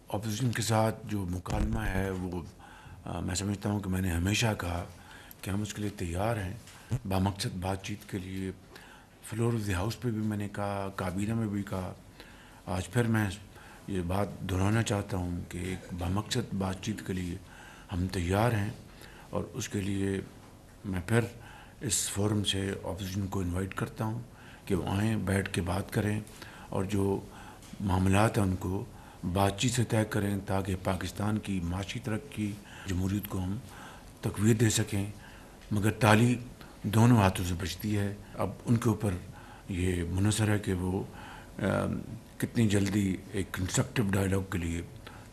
Opposition کے ساتھ جو مکالمہ ہے وہ میں سمجھتا ہوں کہ میں نے ہمیشہ کہا کہ ہم اس کے لیے تیار ہیں، بامقصد بات چیت کے لیے۔ فلور آف دی ہاؤس پہ بھی میں نے کہا، کابینہ میں بھی کہا، آج پھر میں یہ بات دہرانا چاہتا ہوں کہ ایک بامقصد بات چیت کے لیے ہم تیار ہیں، اور اس کے لیے میں پھر اس فورم سے اپوزیشن کو انوائٹ کرتا ہوں کہ وہ آئیں، بیٹھ کے بات کریں، اور جو معاملات ہیں ان کو بات چیت سے طے کریں، تاکہ پاکستان کی معاشی ترقی، جمہوریت کو ہم تقویت دے سکیں۔ مگر تالی دونوں ہاتھوں سے بجتی ہے۔ اب ان کے اوپر یہ منحصر ہے کہ وہ کتنی جلدی ایک کنسٹرکٹیو ڈائلاگ کے لیے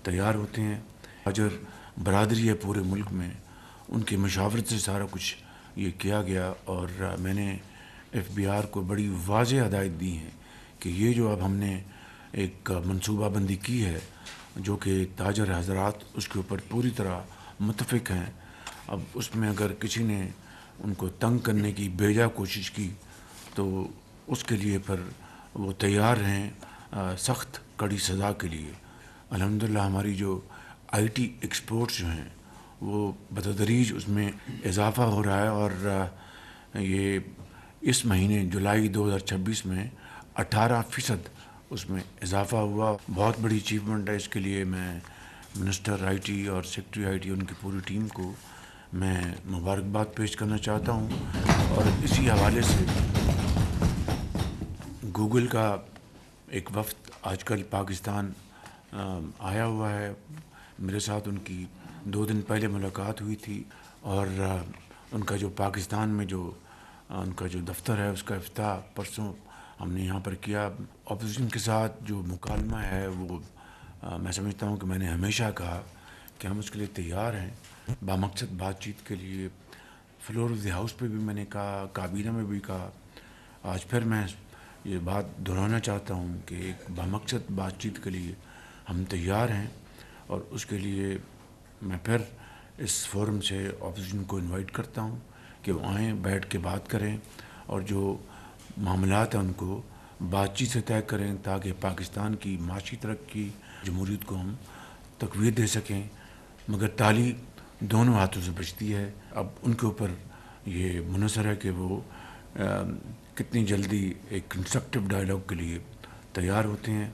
تیار ہوتے ہیں۔ اجر برادری ہے پورے ملک میں، ان کی مشاورت سے سارا کچھ یہ کیا گیا، اور میں نے ایف بی آر کو بڑی واضح ہدایت دی ہیں کہ یہ جو اب ہم نے ایک منصوبہ بندی کی ہے، جو کہ تاجر حضرات اس کے اوپر پوری طرح متفق ہیں، اب اس میں اگر کسی نے ان کو تنگ کرنے کی بیجا کوشش کی تو اس کے لیے پھر وہ تیار ہیں سخت کڑی سزا کے لیے۔ الحمدللہ ہماری جو آئی ٹی ایکسپورٹس جو ہیں وہ بتدریج اس میں اضافہ ہو رہا ہے، اور یہ اس مہینے جولائی 2026 میں 18% اس میں اضافہ ہوا۔ بہت بڑی اچیومنٹ ہے۔ اس کے لیے میں منسٹر آئی ٹی اور سیکٹری آئی ٹی ان کی پوری ٹیم کو میں مبارکباد پیش کرنا چاہتا ہوں۔ اور اسی حوالے سے گوگل کا ایک وفد آج کل پاکستان آیا ہوا ہے، میرے ساتھ ان کی 2 دن پہلے ملاقات ہوئی تھی، اور ان کا جو پاکستان میں جو ان کا جو دفتر ہے اس کا افتتاح پرسوں ہم نے یہاں پر کیا۔ اپوزیشن کے ساتھ جو مکالمہ ہے وہ میں سمجھتا ہوں کہ میں نے ہمیشہ کہا کہ ہم اس کے لیے تیار ہیں، بامقصد بات چیت کے لیے۔ فلور آف دی ہاؤس پہ بھی میں نے کہا، کابینہ میں بھی کہا، آج پھر میں یہ بات دہرانا چاہتا ہوں کہ ایک بامقصد بات چیت کے لیے ہم تیار ہیں، اور اس کے لیے میں پھر اس فورم سے اپوزیشن کو انوائٹ کرتا ہوں کہ وہ آئیں، بیٹھ کے بات کریں، اور جو معاملات ہیں ان کو بات چیت سے طے کریں، تاکہ پاکستان کی معاشی ترقی، جمہوریت کو ہم تقویت دے سکیں۔ مگر تالی دونوں ہاتھوں سے بجتی ہے۔ اب ان کے اوپر یہ منحصر ہے کہ وہ کتنی جلدی ایک کنسٹرکٹیو ڈائلاگ کے لیے تیار ہوتے ہیں۔